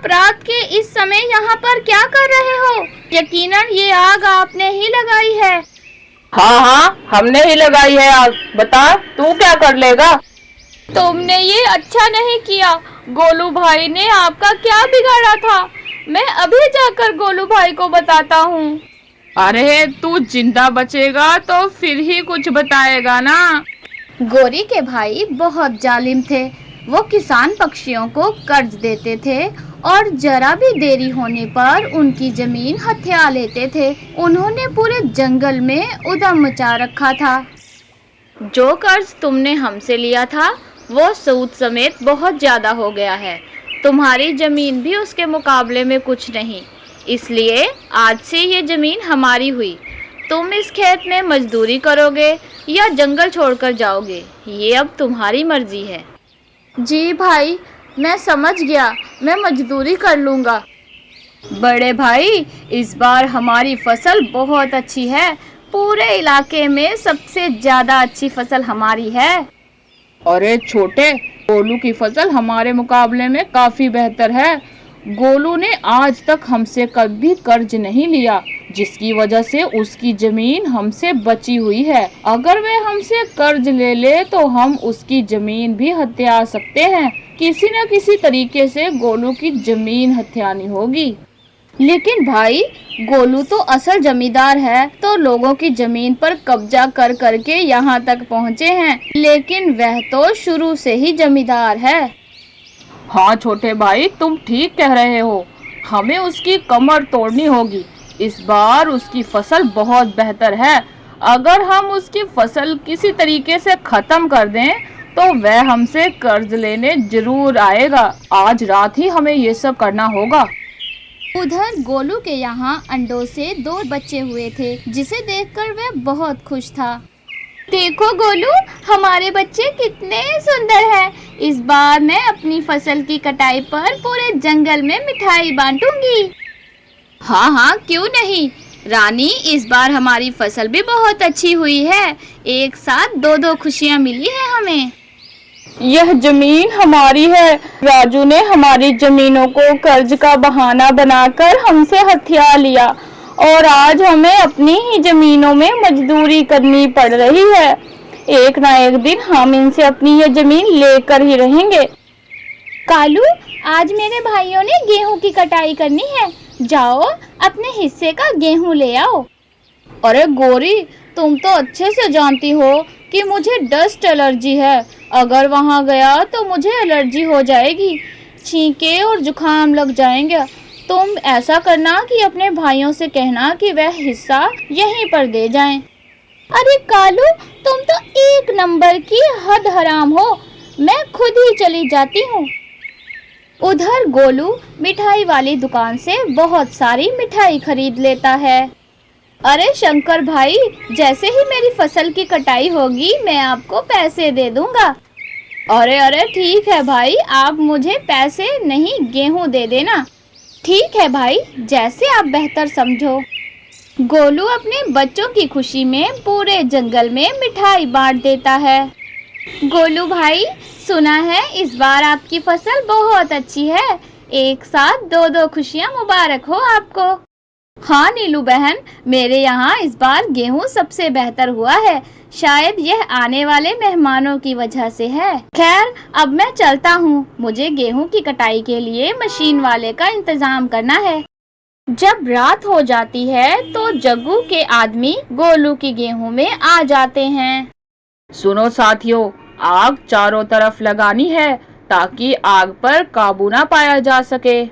आप रात के इस समय यहाँ पर क्या कर रहे हो? यकीनन ये आग आपने ही लगाई है। हाँ हाँ, हमने ही लगाई है आग। बता, तू क्या कर लेगा? तुमने ये अच्छा नहीं किया। गोलू भाई ने आपका क्या बिगाड़ा था? मैं अभी जाकर गोलू भाई को बताता हूँ। अरे तू जिंदा बचेगा तो फिर ही कुछ बताएगा ना। गोरी के भाई बहुत जालिम थे। वो किसान पक्षियों को कर्ज देते थे और जरा भी देरी होने पर उनकी जमीन हथिया लेते थे। उन्होंने पूरे जंगल में उधम मचा रखा था। जो कर्ज तुमने हमसे लिया था वो सूद समेत बहुत ज्यादा हो गया है। तुम्हारी जमीन भी उसके मुकाबले में कुछ नहीं। इसलिए आज से ये जमीन हमारी हुई। तुम इस खेत में मजदूरी करोगे या जंगल छोड़कर जाओगे, ये अब तुम्हारी मर्जी है। जी भाई, मैं समझ गया, मैं मजदूरी कर लूँगा। बड़े भाई, इस बार हमारी फसल बहुत अच्छी है। पूरे इलाके में सबसे ज़्यादा अच्छी फसल हमारी है। अरे छोटे, गोलू की फसल हमारे मुकाबले में काफी बेहतर है। गोलू ने आज तक हमसे कभी कर्ज नहीं लिया, जिसकी वजह से उसकी जमीन हमसे बची हुई है। अगर वह हमसे कर्ज ले ले तो हम उसकी जमीन भी हथिया सकते हैं। किसी न किसी तरीके से गोलू की जमीन हथियानी होगी। लेकिन भाई, गोलू तो असल जमींदार है, तो लोगों की जमीन पर कब्जा कर करके यहाँ तक पहुँचे हैं। लेकिन वह तो शुरू से ही जमींदार है। हाँ छोटे भाई, तुम ठीक कह रहे हो। हमें उसकी कमर तोड़नी होगी। इस बार उसकी फसल बहुत बेहतर है। अगर हम उसकी फसल किसी तरीके से खत्म कर दें तो वह हमसे कर्ज लेने जरूर आएगा। आज रात ही हमें ये सब करना होगा। उधर गोलू के यहाँ अंडों से 2 बच्चे हुए थे, जिसे देखकर वह बहुत खुश था। देखो गोलू, हमारे बच्चे कितने सुंदर हैं। इस बार मैं अपनी फसल की कटाई पर पूरे जंगल में मिठाई बांटूंगी। हाँ हाँ, क्यों नहीं रानी, इस बार हमारी फसल भी बहुत अच्छी हुई है। एक साथ 2-2 खुशियाँ मिली है हमें। यह जमीन हमारी है। राजू ने हमारी जमीनों को कर्ज का बहाना बनाकर हमसे हथिया लिया और आज हमें अपनी ही जमीनों में मजदूरी करनी पड़ रही है। एक ना एक दिन हम इनसे अपनी ये जमीन लेकर ही रहेंगे। कालू, आज मेरे भाइयों ने गेहूं की कटाई करनी है। जाओ, अपने हिस्से का गेहूं ले आओ। अरे गोरी, तुम तो अच्छे से जानती हो कि मुझे डस्ट एलर्जी है। अगर वहां गया तो मुझे एलर्जी हो जाएगी, छींके और जुकाम लग जाएंगे। तुम ऐसा करना कि अपने भाइयों से कहना कि वह हिस्सा यहीं पर दे जाएं। अरे कालू, तुम तो 1 नंबर की हद हराम हो। मैं खुद ही चली जाती हूँ। उधर गोलू मिठाई वाली दुकान से बहुत सारी मिठाई खरीद लेता है। अरे शंकर भाई, जैसे ही मेरी फसल की कटाई होगी मैं आपको पैसे दे दूंगा। अरे ठीक है भाई, आप मुझे पैसे नहीं गेहूं दे देना। ठीक है भाई, जैसे आप बेहतर समझो। गोलू अपने बच्चों की खुशी में पूरे जंगल में मिठाई बांट देता है। गोलू भाई, सुना है इस बार आपकी फसल बहुत अच्छी है। एक साथ 2-2 खुशियाँ मुबारक हो आपको। हाँ नीलू बहन, मेरे यहाँ इस बार गेहूँ सबसे बेहतर हुआ है। शायद यह आने वाले मेहमानों की वजह से है। खैर, अब मैं चलता हूँ। मुझे गेहूँ की कटाई के लिए मशीन वाले का इंतजाम करना है। जब रात हो जाती है तो जग्गू के आदमी गोलू की गेहूँ में आ जाते हैं। सुनो साथियों, आग चारों तरफ लगानी है ताकि आग पर काबू ना पाया जा सके।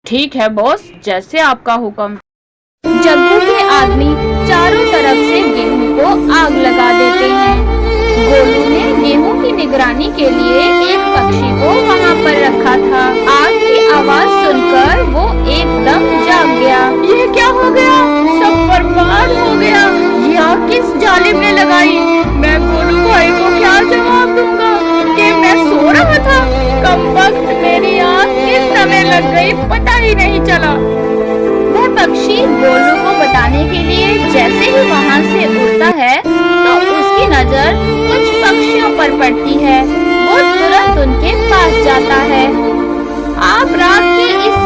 ठीक है बॉस, जैसे आपका हुक्म। जग्गू के आदमी चारों तरफ से गेहूं को आग लगा देते हैं। गोलू ने गेहूं की निगरानी के लिए एक पक्षी को वहां पर रखा था। आग की आवाज सुनकर वो एकदम जाग गया। ये क्या हो गया? सब बर्बाद हो गया। ये आग किस जालिम ने लगाई? मैं गोलू भाई को क्या जवाब दूंगा कि मैं सो रहा था? कमबख्त, मेरी आग किस समय लग गई पता ही नहीं चला। वह पक्षी गोलू को बताने के लिए जैसे ही वहां से उड़ता है तो उसकी नजर कुछ पक्षियों पर पड़ती है। वो तुरंत उनके पास जाता है। आप रात के इस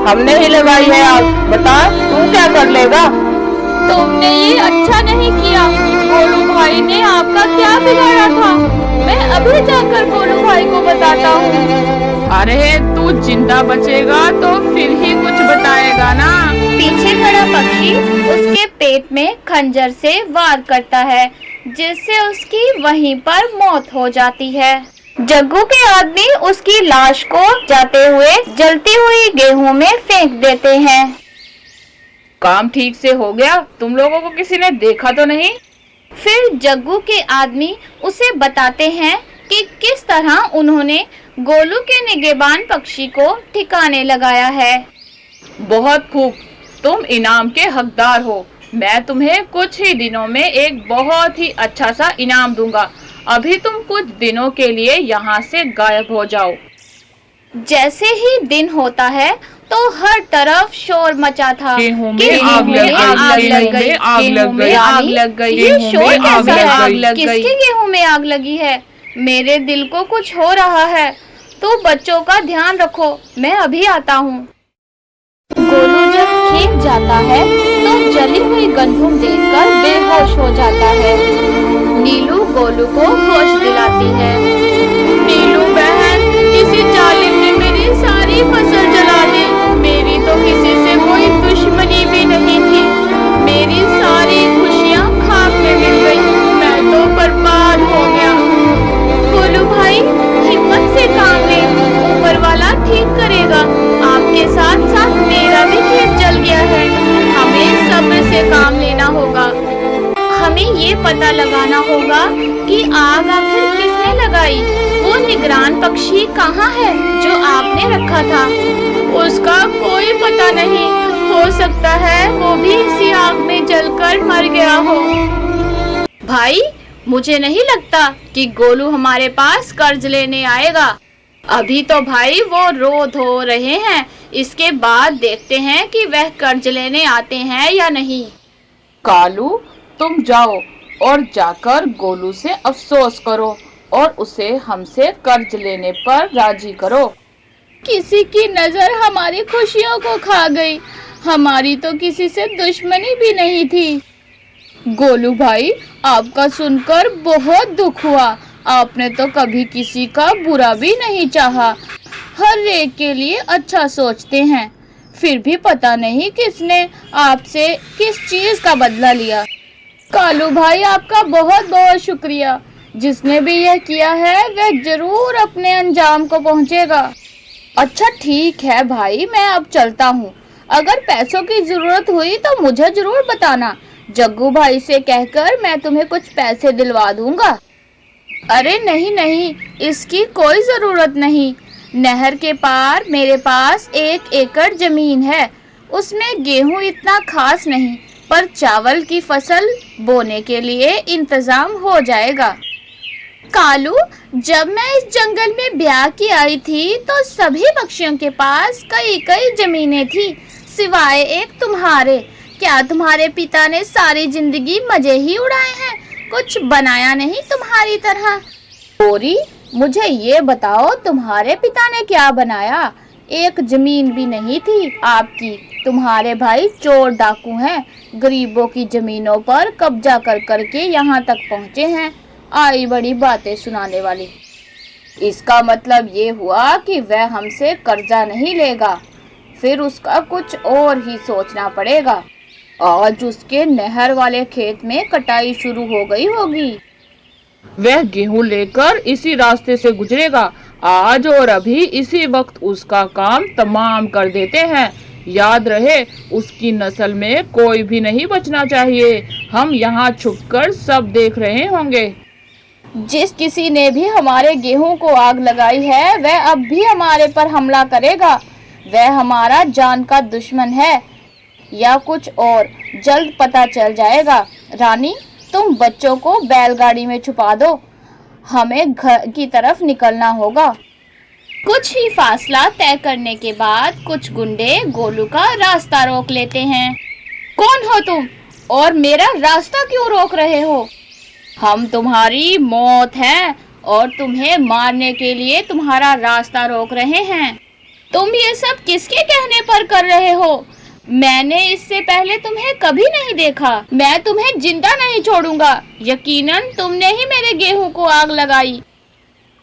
हमने ही लगाई है आग। बता तू क्या कर लेगा? तुमने ये अच्छा नहीं किया। गोलू भाई ने आपका क्या बिगाड़ा था? मैं अभी जाकर गोलू भाई को बताता हूँ। अरे तू जिंदा बचेगा तो फिर ही कुछ बताएगा ना। पीछे खड़ा पक्षी उसके पेट में खंजर से वार करता है, जिससे उसकी वहीं पर मौत हो जाती है। जग्गू के आदमी उसकी लाश को जाते हुए जलती हुई गेहूं में फेंक देते हैं। काम ठीक से हो गया? तुम लोगों को किसी ने देखा तो नहीं? फिर जग्गू के आदमी उसे बताते हैं कि किस तरह उन्होंने गोलू के निगहबान पक्षी को ठिकाने लगाया है। बहुत खूब, तुम इनाम के हकदार हो। मैं तुम्हें कुछ ही दिनों में एक बहुत ही अच्छा सा इनाम दूंगा। अभी तुम कुछ दिनों के लिए यहाँ से गायब हो जाओ। जैसे ही दिन होता है तो हर तरफ शोर मचा था। गेहूं में गेहूं आग में लग गई, आग गेहूं लग गई, में आग लग गेहूं में गई, आग लग गई, ये गेहूं शोर में आग कैसा लग है? गई, लग गई। किसके गेहूं में आग लगी है? मेरे दिल को कुछ हो रहा है। तो बच्चों का ध्यान रखो, मैं अभी आता हूँ। गोलू जब खेत जाता है तो जली हुई गंदुम देखकर बेहोश हो जाता है। नीलू गोलू को होश दिलाती है। नीलू बहन, किसी जालिम ने मेरी सारी फसल जला दी। मेरी तो किसी से कोई दुश्मनी भी नहीं थी। मेरी सारी खुशियाँ खाक में मिल गई। मैं तो बर्बाद हो गया। गोलू भाई, हिम्मत से काम ले, ऊपर वाला ठीक करेगा। आपके साथ साथ मेरा भी खेत जल गया है। हमें सब्र से काम लेना होगा। हमें ये पता लगाना होगा कि आग आखिर किसने लगाई। वो निगरान पक्षी कहाँ है जो आपने रखा था? उसका कोई पता नहीं। हो सकता है वो भी इसी आग में जलकर मर गया हो। भाई, मुझे नहीं लगता कि गोलू हमारे पास कर्ज लेने आएगा। अभी तो भाई वो रो धो रहे हैं। इसके बाद देखते हैं कि वह कर्ज लेने आते हैं या नहीं। कालू, तुम जाओ और जाकर गोलू से अफसोस करो और उसे हमसे कर्ज लेने पर राजी करो। किसी की नजर हमारी खुशियों को खा गई। हमारी तो किसी से दुश्मनी भी नहीं थी। गोलू भाई, आपका सुनकर बहुत दुख हुआ। आपने तो कभी किसी का बुरा भी नहीं चाहा। हर एक के लिए अच्छा सोचते हैं। फिर भी पता नहीं किसने आपसे किस चीज का बदला लिया। कालू भाई, आपका बहुत बहुत शुक्रिया। जिसने भी यह किया है वह जरूर अपने अंजाम को पहुंचेगा। अच्छा ठीक है भाई, मैं अब चलता हूँ। अगर पैसों की जरूरत हुई तो मुझे जरूर बताना। जग्गू भाई से कहकर मैं तुम्हें कुछ पैसे दिलवा दूंगा। अरे नहीं नहीं, इसकी कोई जरूरत नहीं। नहर के पार मेरे पास 1 एकड़ जमीन है। उसमें गेहूं इतना खास नहीं, पर चावल की फसल बोने के लिए इंतजाम हो जाएगा। कालू, जब मैं इस जंगल में ब्याह की आई थी तो सभी पक्षियों के पास कई कई जमीनें थी, सिवाय एक तुम्हारे। क्या तुम्हारे पिता ने सारी जिंदगी मजे ही उड़ाए हैं? कुछ बनाया नहीं तुम्हारी तरह? गोरी, मुझे ये बताओ, तुम्हारे पिता ने क्या बनाया? एक जमीन भी नहीं थी आपकी। तुम्हारे भाई चोर डाकू हैं। गरीबों की जमीनों पर कब्जा कर करके यहाँ तक पहुँचे हैं। आई बड़ी बातें सुनाने वाली। इसका मतलब ये हुआ कि वह हमसे कर्जा नहीं लेगा। फिर उसका कुछ और ही सोचना पड़ेगा। आज उसके नहर वाले खेत में कटाई शुरू हो गई होगी। वह गेहूं लेकर इसी रास्ते से गुजरेगा। आज और अभी इसी वक्त उसका काम तमाम कर देते हैं। याद रहे, उसकी नस्ल में कोई भी नहीं बचना चाहिए। हम यहाँ छुपकर सब देख रहे होंगे। जिस किसी ने भी हमारे गेहूं को आग लगाई है वह अब भी हमारे पर हमला करेगा। वह हमारा जान का दुश्मन है या कुछ और, जल्द पता चल जाएगा। रानी, तुम बच्चों को बैलगाड़ी में छुपा दो। हमें घर की तरफ निकलना होगा। कुछ ही फासला तय करने के बाद कुछ गुंडे गोलू का रास्ता रोक लेते हैं। कौन हो तुम और मेरा रास्ता क्यों रोक रहे हो? हम तुम्हारी मौत हैं और तुम्हें मारने के लिए तुम्हारा रास्ता रोक रहे हैं। तुम ये सब किसके कहने पर कर रहे हो? मैंने इससे पहले तुम्हें कभी नहीं देखा। मैं तुम्हें जिंदा नहीं छोड़ूंगा। यकीनन तुमने ही मेरे गेहूं को आग लगाई।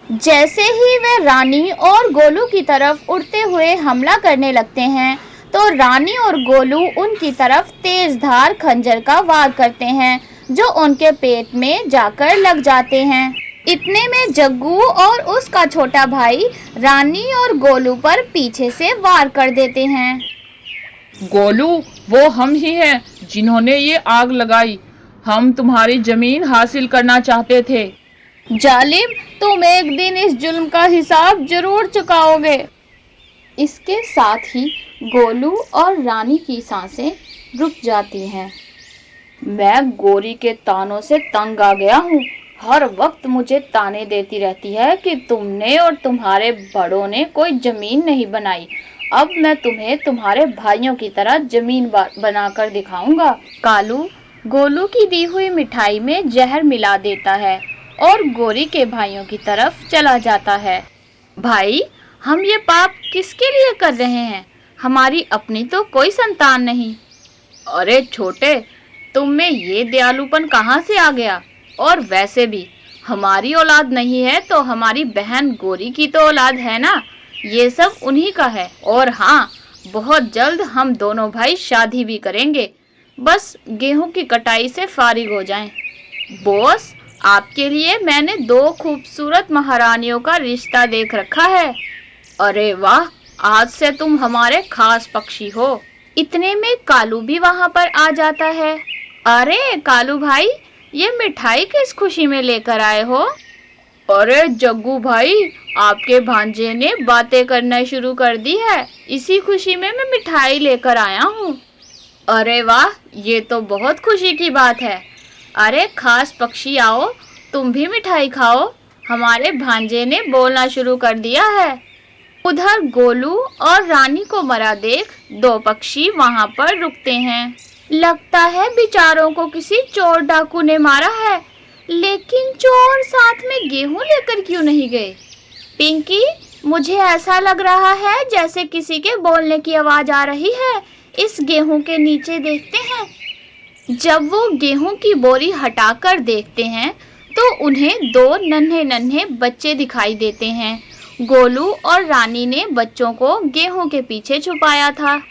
जैसे ही वे रानी और गोलू की तरफ उड़ते हुए हमला करने लगते हैं, तो रानी और गोलू उनकी तरफ तेज धार खंजर का वार करते हैं, जो उनके पेट में जाकर लग जाते हैं। इतने में जग्गू और उसका छोटा भाई रानी और गोलू पर पीछे से वार कर देते हैं। गोलू, वो हम ही हैं जिन्होंने ये आग लगाई। हम तुम्हारी जमीन हासिल करना चाहते थे। जालिम, तुम एक दिन इस जुल्म का हिसाब जरूर चुकाओगे। इसके साथ ही गोलू और रानी की सांसें रुक जाती हैं। मैं गोरी के तानों से तंग आ गया हूँ। हर वक्त मुझे ताने देती रहती है कि तुमने और तुम्हारे बड़ों ने कोई जमीन नहीं बनाई। अब मैं तुम्हें तुम्हारे भाइयों की तरह जमीन बनाकर दिखाऊंगा। कालू गोलू की दी हुई मिठाई में जहर मिला देता है और गोरी के भाइयों की तरफ चला जाता है। भाई, हम ये पाप किसके लिए कर रहे हैं? हमारी अपनी तो कोई संतान नहीं। अरे छोटे, तुम में ये दयालुपन कहाँ से आ गया? और वैसे भी हमारी औलाद नहीं है तो हमारी बहन गोरी की तो औलाद है ना। ये सब उन्हीं का है। और हाँ, बहुत जल्द हम दोनों भाई शादी भी करेंगे। बस गेहूं की कटाई से फारिग हो जाएं। बॉस, आपके लिए मैंने 2 खूबसूरत महारानियों का रिश्ता देख रखा है। अरे वाह, आज से तुम हमारे खास पक्षी हो। इतने में कालू भी वहाँ पर आ जाता है। अरे कालू भाई, ये मिठाई किस खुशी में लेकर आए हो? अरे जग्गू भाई, आपके भांजे ने बातें करना शुरू कर दी है। इसी खुशी में मैं मिठाई लेकर आया हूँ। अरे वाह, ये तो बहुत खुशी की बात है। अरे खास पक्षी आओ, तुम भी मिठाई खाओ। हमारे भांजे ने बोलना शुरू कर दिया है। उधर गोलू और रानी को मरा देख 2 पक्षी वहाँ पर रुकते हैं। लगता है बेचारों को किसी चोर डाकू ने मारा है। लेकिन चोर साथ में गेहूं लेकर क्यों नहीं गए? पिंकी, मुझे ऐसा लग रहा है जैसे किसी के बोलने की आवाज आ रही है। इस गेहूं के नीचे देखते हैं। जब वो गेहूं की बोरी हटाकर देखते हैं तो उन्हें 2 नन्हे नन्हे बच्चे दिखाई देते हैं। गोलू और रानी ने बच्चों को गेहूं के पीछे छुपाया था।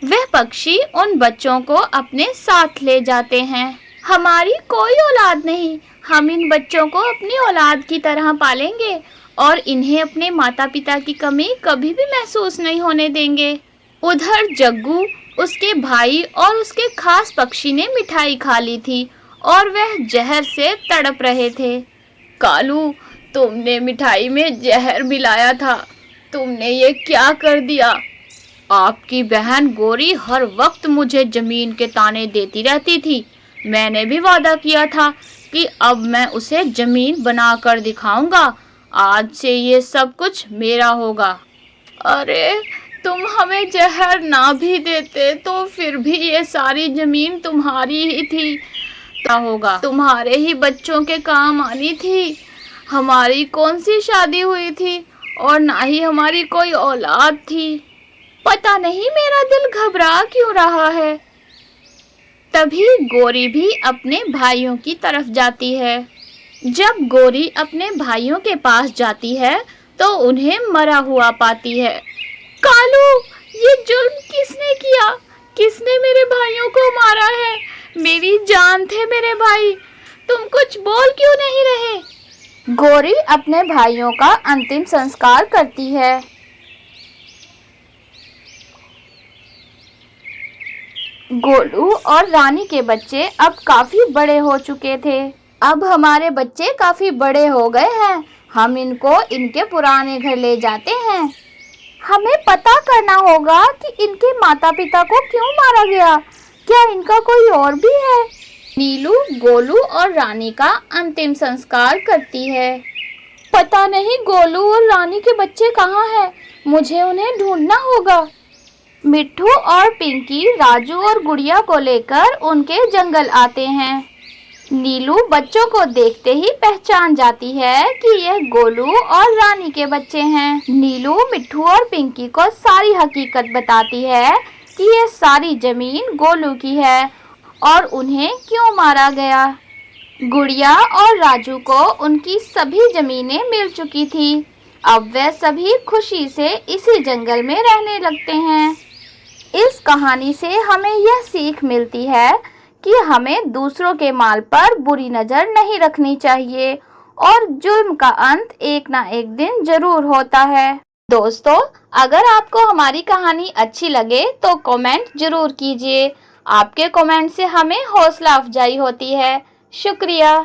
वह पक्षी उन बच्चों को अपने साथ ले जाते हैं। हमारी कोई औलाद नहीं, हम इन बच्चों को अपनी औलाद की तरह पालेंगे और इन्हें अपने माता पिता की कमी कभी भी महसूस नहीं होने देंगे। उधर जग्गू, उसके भाई और उसके खास पक्षी ने मिठाई खा ली थी और वह जहर से तड़प रहे थे। कालू, तुमने मिठाई में जहर मिलाया था। तुमने ये क्या कर दिया? आपकी बहन गोरी हर वक्त मुझे जमीन के ताने देती रहती थी। मैंने भी वादा किया था कि अब मैं उसे जमीन बनाकर दिखाऊंगा। आज से ये सब कुछ मेरा होगा। अरे, तुम हमें जहर ना भी देते तो फिर भी ये सारी जमीन तुम्हारी ही थी। क्या होगा, तुम्हारे ही बच्चों के काम आनी थी। हमारी कौन सी शादी हुई थी और ना ही हमारी कोई औलाद थी। पता नहीं मेरा दिल घबरा क्यों रहा है। तभी गोरी भी अपने भाइयों की तरफ जाती है। जब गोरी अपने भाइयों के पास जाती है तो उन्हें मरा हुआ पाती है। कालू, ये जुल्म किसने किया? किसने मेरे भाइयों को मारा है? मेरी जान थे मेरे भाई, तुम कुछ बोल क्यों नहीं रहे? गोरी अपने भाइयों का अंतिम संस्कार करती है। गोलू और रानी के बच्चे अब काफी बड़े हो चुके थे। अब हमारे बच्चे काफी बड़े हो गए हैं, हम इनको इनके पुराने घर ले जाते हैं। हमें पता करना होगा कि इनके माता पिता को क्यों मारा गया। क्या इनका कोई और भी है? नीलू गोलू और रानी का अंतिम संस्कार करती है। पता नहीं गोलू और रानी के बच्चे कहाँ हैं, मुझे उन्हें ढूंढना होगा। मिट्ठू और पिंकी राजू और गुड़िया को लेकर उनके जंगल आते हैं। नीलू बच्चों को देखते ही पहचान जाती है कि यह गोलू और रानी के बच्चे हैं। नीलू मिट्ठू और पिंकी को सारी हकीकत बताती है कि यह सारी जमीन गोलू की है और उन्हें क्यों मारा गया। गुड़िया और राजू को उनकी सभी जमीनें मिल चुकी थी। अब वे सभी खुशी से इसी जंगल में रहने लगते हैं। इस कहानी से हमें यह सीख मिलती है कि हमें दूसरों के माल पर बुरी नज़र नहीं रखनी चाहिए और जुल्म का अंत एक ना एक दिन जरूर होता है। दोस्तों, अगर आपको हमारी कहानी अच्छी लगे तो कमेंट जरूर कीजिए। आपके कमेंट से हमें हौसला अफजाई होती है। शुक्रिया।